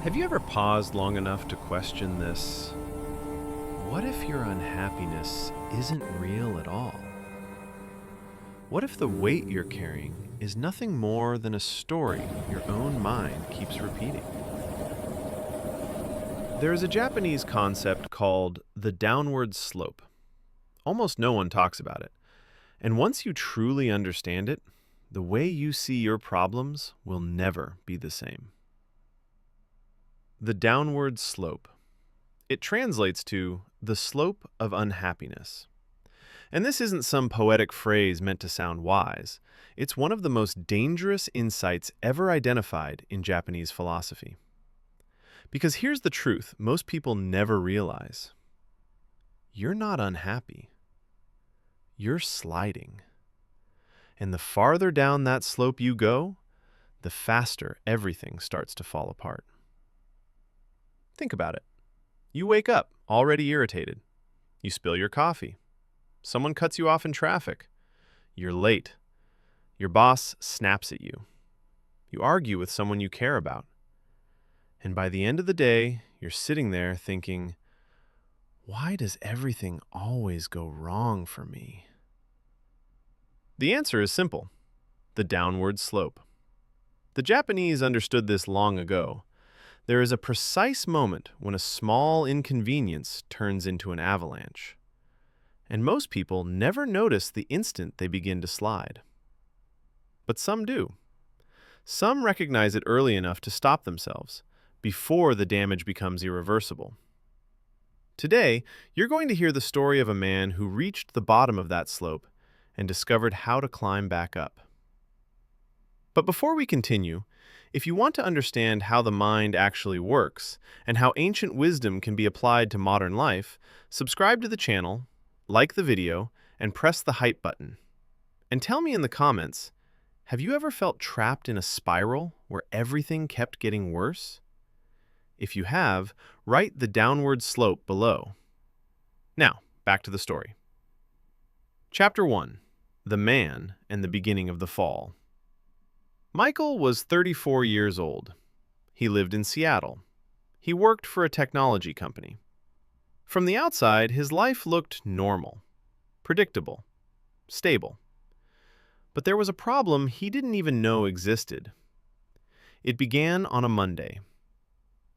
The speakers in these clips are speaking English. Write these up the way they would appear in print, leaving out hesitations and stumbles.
Have you ever paused long enough to question this? What if your unhappiness isn't real at all? What if the weight you're carrying is nothing more than a story your own mind keeps repeating? There is a Japanese concept called the downward slope. Almost no one talks about it. And once you truly understand it, the way you see your problems will never be the same. The downward slope. It translates to the slope of unhappiness. And this isn't some poetic phrase meant to sound wise. It's one of the most dangerous insights ever identified in Japanese philosophy. Because here's the truth most people never realize. You're not unhappy. You're sliding. And the farther down that slope you go, the faster everything starts to fall apart. Think about it. You wake up, already irritated. You spill your coffee. Someone cuts you off in traffic. You're late. Your boss snaps at you. You argue with someone you care about. And by the end of the day, you're sitting there thinking, why does everything always go wrong for me? The answer is simple: the downward slope. The Japanese understood this long ago. There is a precise moment when a small inconvenience turns into an avalanche. And most people never notice the instant they begin to slide. But some do. Some recognize it early enough to stop themselves, before the damage becomes irreversible. Today, you're going to hear the story of a man who reached the bottom of that slope and discovered how to climb back up. But before we continue, if you want to understand how the mind actually works and how ancient wisdom can be applied to modern life, subscribe to the channel, like the video, and press the hype button. And tell me in the comments, have you ever felt trapped in a spiral where everything kept getting worse? If you have, write the downward slope below. Now, back to the story. Chapter 1. The Man and the Beginning of the Fall. Michael was 34 years old. He lived in Seattle. He worked for a technology company. From the outside, his life looked normal, predictable, stable. But there was a problem he didn't even know existed. It began on a Monday.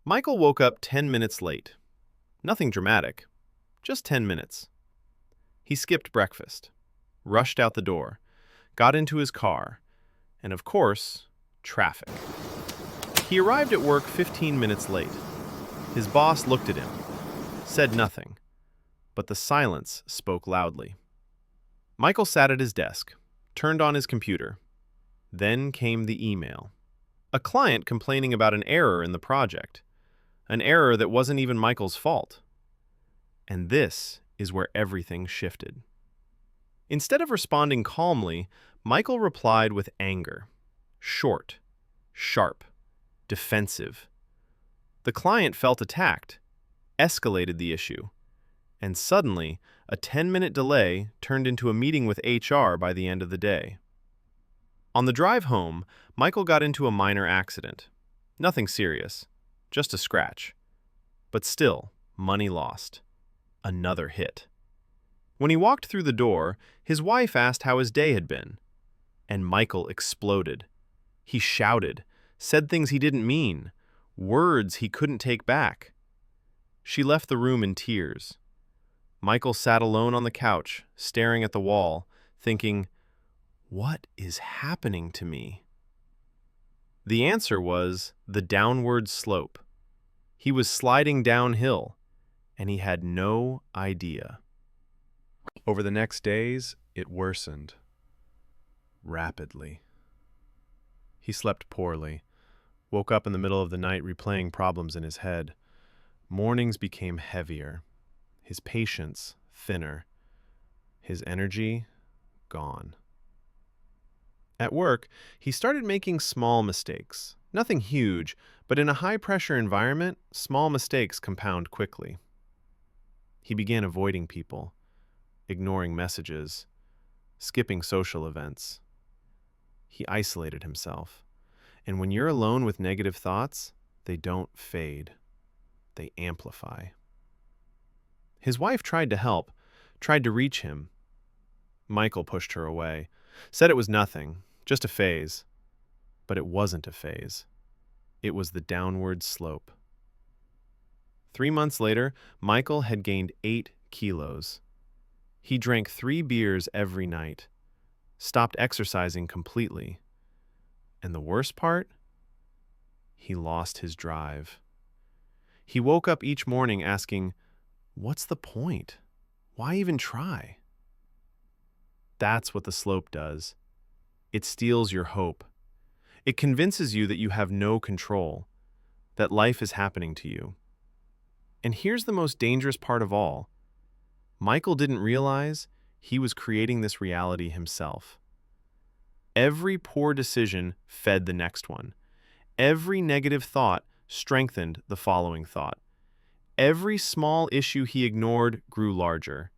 Michael woke up 10 minutes late. Nothing dramatic, just 10 minutes. He skipped breakfast, rushed out the door, got into his car, and of course, traffic. He arrived at work 15 minutes late. His boss looked at him, said nothing, but the silence spoke loudly. Michael sat at his desk, turned on his computer. Then came the email. A client complaining about an error in the project, an error that wasn't even Michael's fault. And this is where everything shifted. Instead of responding calmly, Michael replied with anger. Short, sharp, defensive. The client felt attacked, escalated the issue, and suddenly, a 10-minute delay turned into a meeting with HR by the end of the day. On the drive home, Michael got into a minor accident. Nothing serious, just a scratch. But still, money lost. Another hit. When he walked through the door, his wife asked how his day had been. And Michael exploded. He shouted, said things he didn't mean, words he couldn't take back. She left the room in tears. Michael sat alone on the couch, staring at the wall, thinking, what is happening to me? The answer was the downward slope. He was sliding downhill, and he had no idea. Over the next days, it worsened. Rapidly. He slept poorly, woke up in the middle of the night replaying problems in his head. Mornings became heavier, his patience thinner, his energy gone. At work, he started making small mistakes. Nothing huge, but in a high-pressure environment, small mistakes compound quickly. He began avoiding people, ignoring messages, skipping social events. He isolated himself. And when you're alone with negative thoughts, they don't fade, they amplify. His wife tried to help, tried to reach him. Michael pushed her away, said it was nothing, just a phase. But it wasn't a phase. It was the downward slope. 3 months later, Michael had gained 8 kilos. He drank 3 beers every night, stopped exercising completely. And the worst part? He lost his drive. He woke up each morning asking, "What's the point? Why even try?" That's what the slope does. It steals your hope. It convinces you that you have no control, that life is happening to you. And here's the most dangerous part of all. Michael didn't realize he was creating this reality himself. Every poor decision fed the next one. Every negative thought strengthened the following thought. Every small issue he ignored grew larger.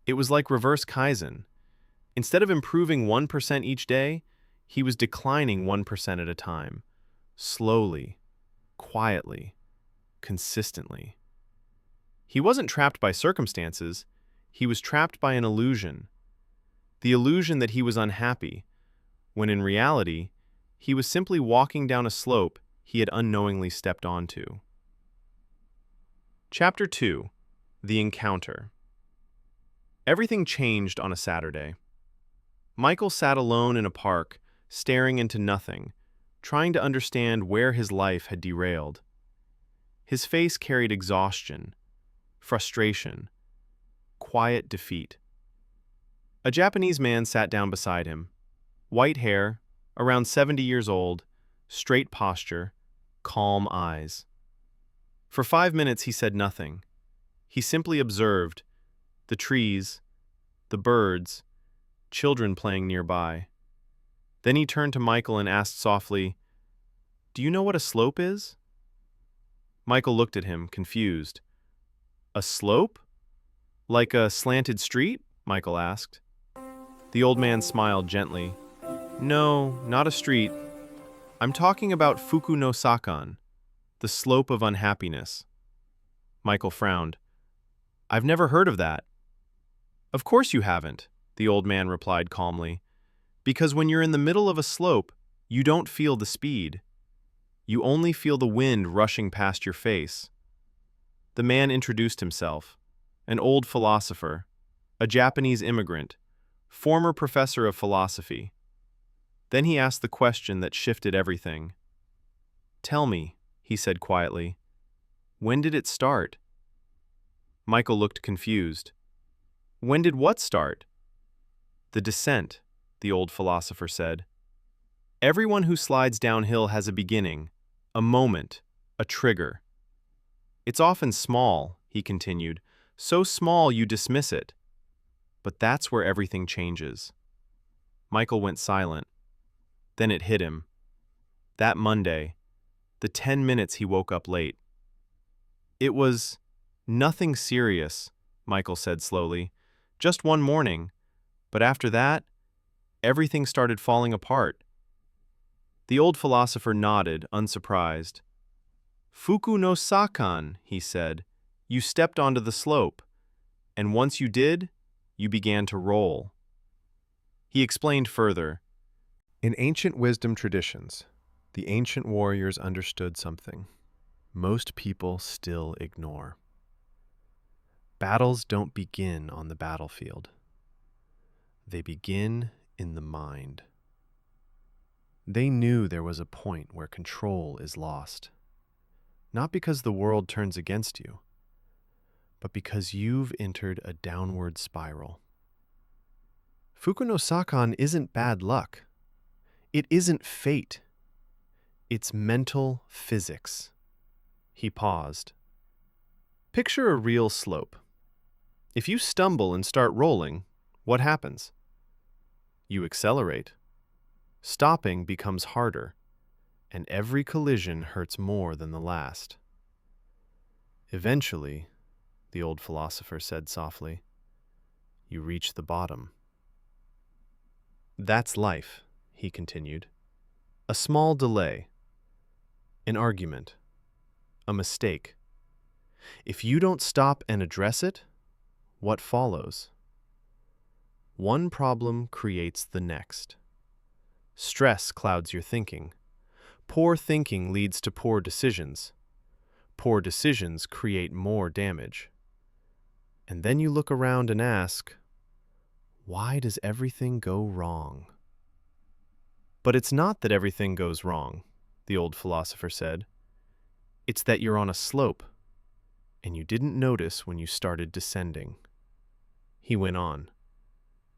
It was like reverse Kaizen. Instead of improving 1% each day, he was declining 1% at a time, slowly, quietly, consistently. He wasn't trapped by circumstances, he was trapped by an illusion. The illusion that he was unhappy, when in reality, he was simply walking down a slope he had unknowingly stepped onto. Chapter 2: The Encounter. Everything changed on a Saturday. Michael sat alone in a park, staring into nothing, trying to understand where his life had derailed. His face carried exhaustion, frustration, quiet defeat. A Japanese man sat down beside him. White hair, around 70 years old, straight posture, calm eyes. For 5 minutes he said nothing. He simply observed the trees, the birds, children playing nearby. Then he turned to Michael and asked softly, "Do you know what a slope is?" Michael looked at him, confused. "A slope? Like a slanted street?" Michael asked. The old man smiled gently. "No, not a street. I'm talking about Fuku no Sakan, the slope of unhappiness." Michael frowned. "I've never heard of that." "Of course you haven't," the old man replied calmly. "Because when you're in the middle of a slope, you don't feel the speed. You only feel the wind rushing past your face." The man introduced himself, an old philosopher, a Japanese immigrant, former professor of philosophy. Then he asked the question that shifted everything. "Tell me," he said quietly, "when did it start?" Michael looked confused. "When did what start?" "The descent," the old philosopher said. "Everyone who slides downhill has a beginning, a moment, a trigger. It's often small," he continued, "so small you dismiss it. But that's where everything changes." Michael went silent. Then it hit him. That Monday, the 10 minutes he woke up late. "It was nothing serious," Michael said slowly. "Just one morning. But after that, everything started falling apart." The old philosopher nodded, unsurprised. "Fuku no Sakan," he said. "You stepped onto the slope. And once you did, you began to roll." He explained further. In ancient wisdom traditions, the ancient warriors understood something most people still ignore. Battles don't begin on the battlefield. They begin in the mind. They knew there was a point where control is lost, not because the world turns against you, but because you've entered a downward spiral. Fuku no Sakan isn't bad luck. It isn't fate. It's mental physics. He paused. Picture a real slope. If you stumble and start rolling, what happens? You accelerate. Stopping becomes harder, and every collision hurts more than the last. Eventually, the old philosopher said softly, you reach the bottom. That's life, he continued. A small delay, an argument, a mistake. If you don't stop and address it, what follows? One problem creates the next. Stress clouds your thinking. Poor thinking leads to poor decisions. Poor decisions create more damage. And then you look around and ask, why does everything go wrong? But it's not that everything goes wrong, the old philosopher said. It's that you're on a slope, and you didn't notice when you started descending. He went on.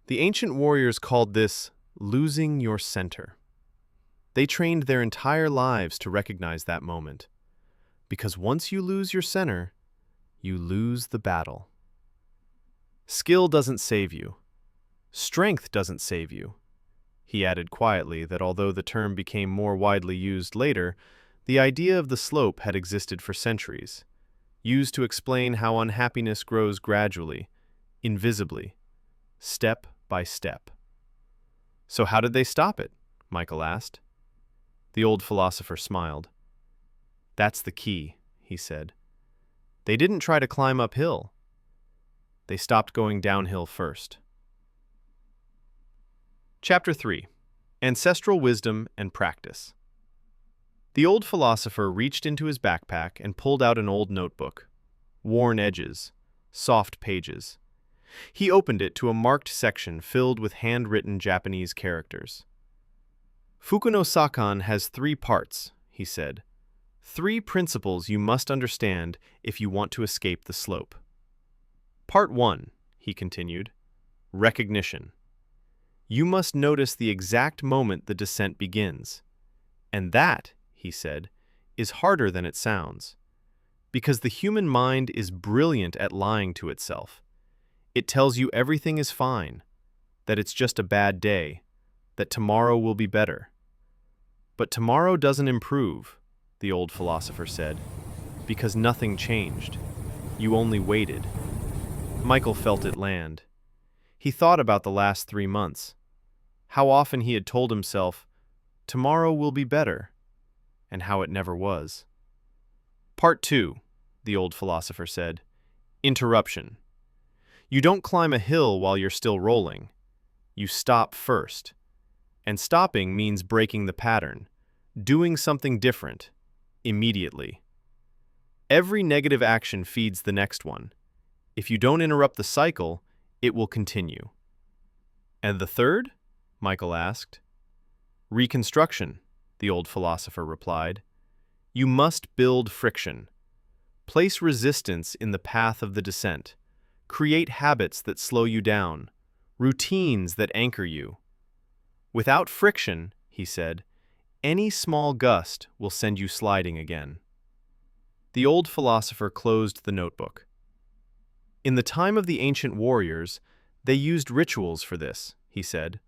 The ancient warriors called this losing your center. They trained their entire lives to recognize that moment, because once you lose your center, you lose the battle. Skill doesn't save you. Strength doesn't save you. He added quietly that although the term became more widely used later, the idea of the slope had existed for centuries, used to explain how unhappiness grows gradually, invisibly, step by step. So how did they stop it? Michael asked. The old philosopher smiled. That's the key, he said. They didn't try to climb uphill. They stopped going downhill first. Chapter 3. Ancestral Wisdom and Practice. The old philosopher reached into his backpack and pulled out an old notebook. Worn edges, soft pages. He opened it to a marked section filled with handwritten Japanese characters. Fukuno Sakan has 3 parts, he said. 3 principles you must understand if you want to escape the slope. Part 1, he continued, recognition. You must notice the exact moment the descent begins. And that, he said, is harder than it sounds. Because the human mind is brilliant at lying to itself. It tells you everything is fine, that it's just a bad day, that tomorrow will be better. But tomorrow doesn't improve, the old philosopher said, because nothing changed. You only waited. Michael felt it land. He thought about the last 3 months. How often he had told himself, tomorrow will be better, and how it never was. Part 2, the old philosopher said, interruption. You don't climb a hill while you're still rolling. You stop first. And stopping means breaking the pattern, doing something different, immediately. Every negative action feeds the next one. If you don't interrupt the cycle, it will continue. And the third? Michael asked. Reconstruction, the old philosopher replied. You must build friction. Place resistance in the path of the descent. Create habits that slow you down, routines that anchor you. Without friction, he said, any small gust will send you sliding again. The old philosopher closed the notebook. In the time of the ancient warriors, they used rituals for this, he said.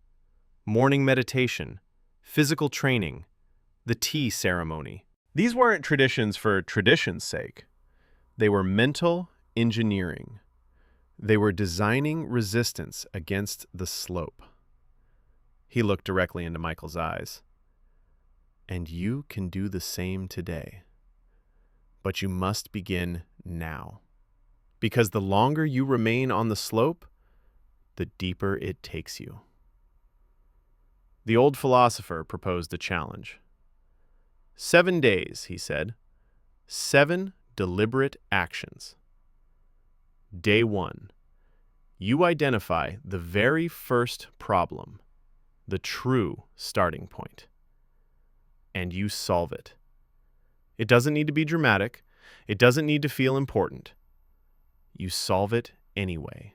Morning meditation, physical training, the tea ceremony. These weren't traditions for tradition's sake. They were mental engineering. They were designing resistance against the slope. He looked directly into Michael's eyes. And you can do the same today. But you must begin now. Because the longer you remain on the slope, the deeper it takes you. The old philosopher proposed a challenge. 7 days, he said. 7 deliberate actions. Day 1. You identify the very first problem, the true starting point, and you solve it. It doesn't need to be dramatic. It doesn't need to feel important. You solve it anyway.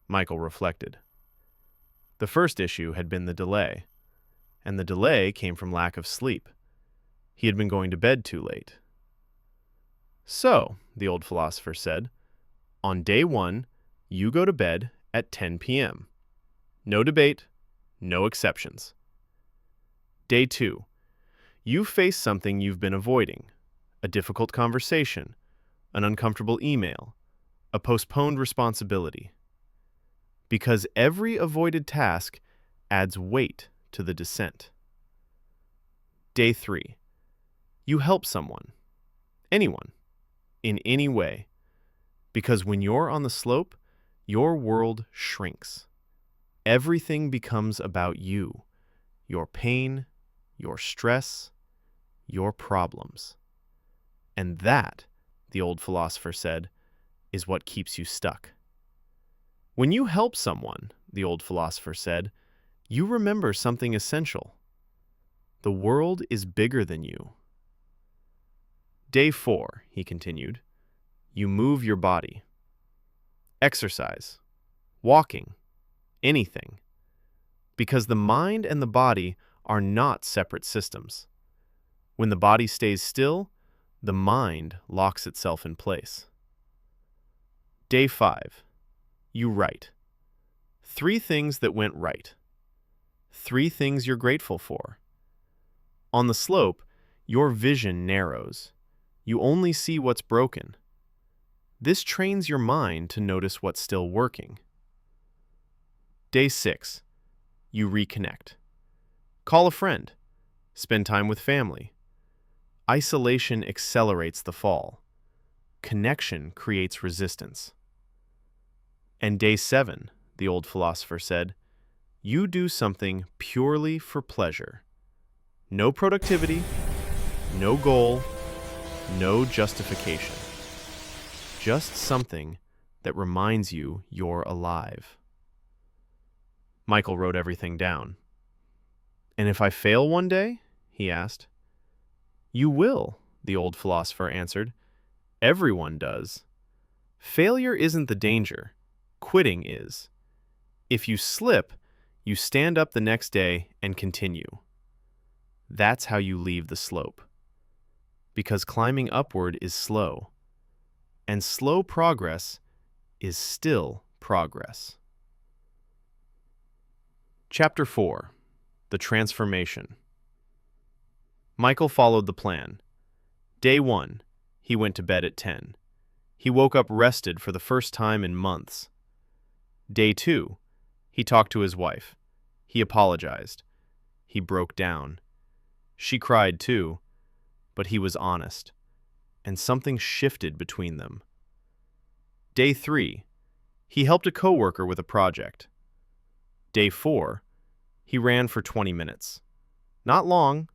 Michael reflected. The first issue had been the delay, and the delay came from lack of sleep. He had been going to bed too late. So, the old philosopher said, on day 1, you go to bed at 10 p.m. No debate, no exceptions. Day 2, you face something you've been avoiding, a difficult conversation, an uncomfortable email, a postponed responsibility. Because every avoided task adds weight to the descent. Day 3, you help someone, Anyone, in any way. Because when you're on the slope, your world shrinks. Everything becomes about you, your pain, your stress, your problems. And that, the old philosopher said, is what keeps you stuck. When you help someone, the old philosopher said, you remember something essential. The world is bigger than you. Day 4, he continued, you move your body. Exercise, walking, anything. Because the mind and the body are not separate systems. When the body stays still, the mind locks itself in place. Day 5, you write. 3 things that went right. 3 things you're grateful for. On the slope, your vision narrows. You only see what's broken. This trains your mind to notice what's still working. Day 6, you reconnect. Call a friend. Spend time with family. Isolation accelerates the fall. Connection creates resistance. And day 7, the old philosopher said, you do something purely for pleasure. No productivity, no goal, no justification. Just something that reminds you you're alive. Michael wrote everything down. And if I fail one day? He asked. You will, the old philosopher answered. Everyone does. Failure isn't the danger. Quitting is. If you slip, you stand up the next day and continue. That's how you leave the slope. Because climbing upward is slow. And slow progress is still progress. Chapter 4. The Transformation. Michael followed the plan. Day 1, he went to bed at 10. He woke up rested for the first time in months. Day 2, he talked to his wife. He apologized. He broke down. She cried too, but he was honest, and something shifted between them. Day 3, he helped a coworker with a project. Day 4, he ran for 20 minutes. Not long,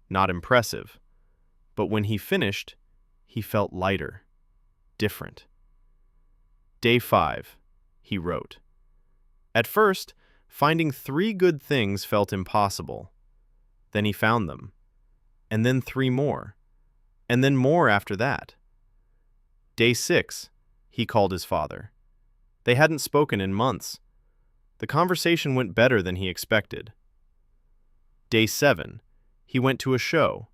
not impressive, but when he finished, he felt lighter, different. Day 5, he wrote. At first, finding 3 good things felt impossible. Then he found them, and then 3 more, and then more after that. Day 6, he called his father. They hadn't spoken in months. The conversation went better than he expected. Day 7, he went to a show.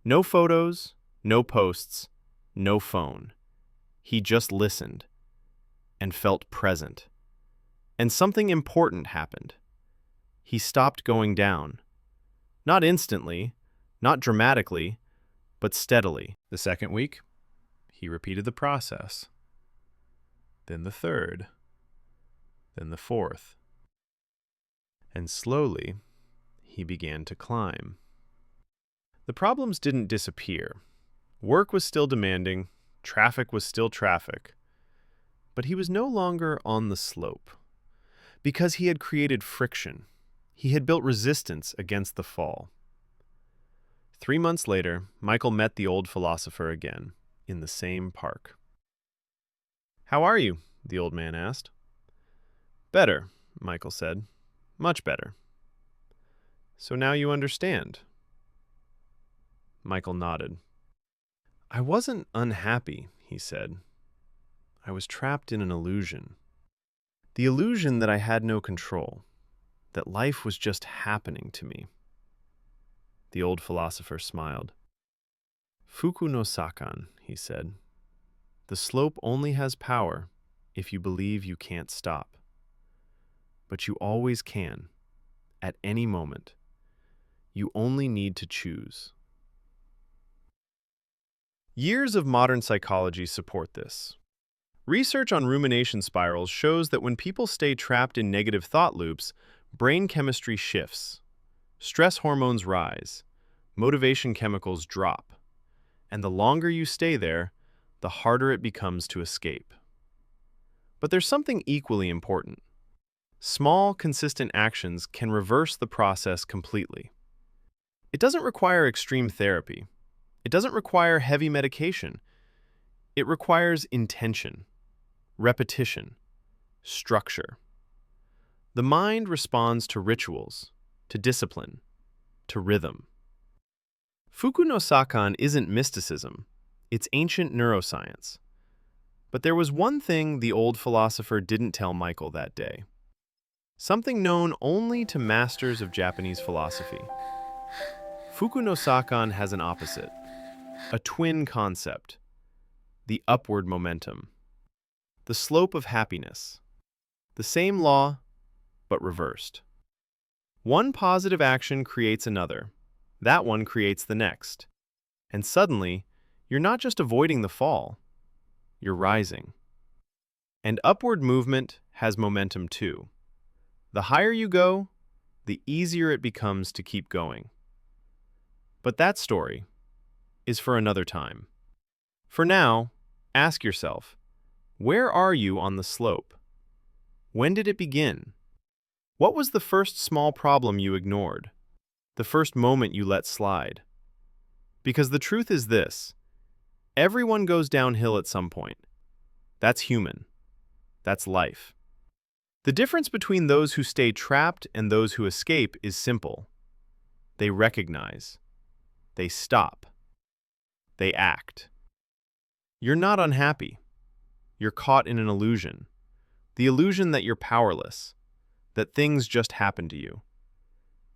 No photos, no posts, no phone. He just listened and felt present. And something important happened. He stopped going down. Not instantly, not dramatically, but steadily. The second week, he repeated the process. Then the third. Then the fourth. And slowly, he began to climb. The problems didn't disappear. Work was still demanding, traffic was still traffic. But he was no longer on the slope. Because he had created friction. He had built resistance against the fall. 3 months later, Michael met the old philosopher again, in the same park. "How are you?" the old man asked. "Better," Michael said. "Much better." "So now you understand?" Michael nodded. "I wasn't unhappy," he said. "I was trapped in an illusion. The illusion that I had no control, that life was just happening to me." The old philosopher smiled. "Fuku no sakan," he said. "The slope only has power if you believe you can't stop. But you always can, at any moment. You only need to choose." Years of modern psychology support this. Research on rumination spirals shows that when people stay trapped in negative thought loops, brain chemistry shifts. Stress hormones rise. Motivation chemicals drop. And the longer you stay there, the harder it becomes to escape. But there's something equally important. Small, consistent actions can reverse the process completely. It doesn't require extreme therapy. It doesn't require heavy medication. It requires intention, repetition, structure. The mind responds to rituals, to discipline, to rhythm. Fuku no Sakan isn't mysticism, it's ancient neuroscience. But there was one thing the old philosopher didn't tell Michael that day. Something known only to masters of Japanese philosophy. Fuku no Sakan has an opposite, a twin concept, the upward momentum, the slope of happiness, the same law, but reversed. One positive action creates another. That one creates the next. And suddenly, you're not just avoiding the fall, you're rising. And upward movement has momentum too. The higher you go, the easier it becomes to keep going. But that story is for another time. For now, ask yourself, where are you on the slope? When did it begin? What was the first small problem you ignored? The first moment you let slide? Because the truth is this: everyone goes downhill at some point. That's human. That's life. The difference between those who stay trapped and those who escape is simple. They recognize. They stop. They act. You're not unhappy. You're caught in an illusion. The illusion that you're powerless, that things just happen to you.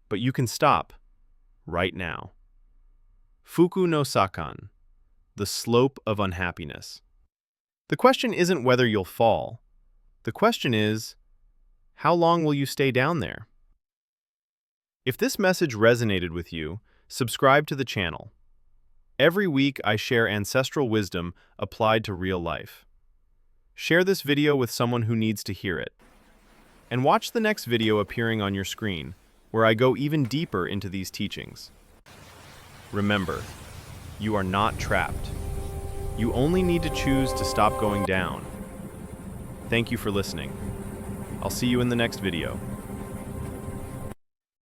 But you can stop right now. Fuku no Sakan, the slope of unhappiness. The question isn't whether you'll fall. The question is, how long will you stay down there? If this message resonated with you, subscribe to the channel. Every week I share ancestral wisdom applied to real life. Share this video with someone who needs to hear it. And watch the next video appearing on your screen, where I go even deeper into these teachings. Remember, you are not trapped. You only need to choose to stop going down. Thank you for listening. I'll see you in the next video.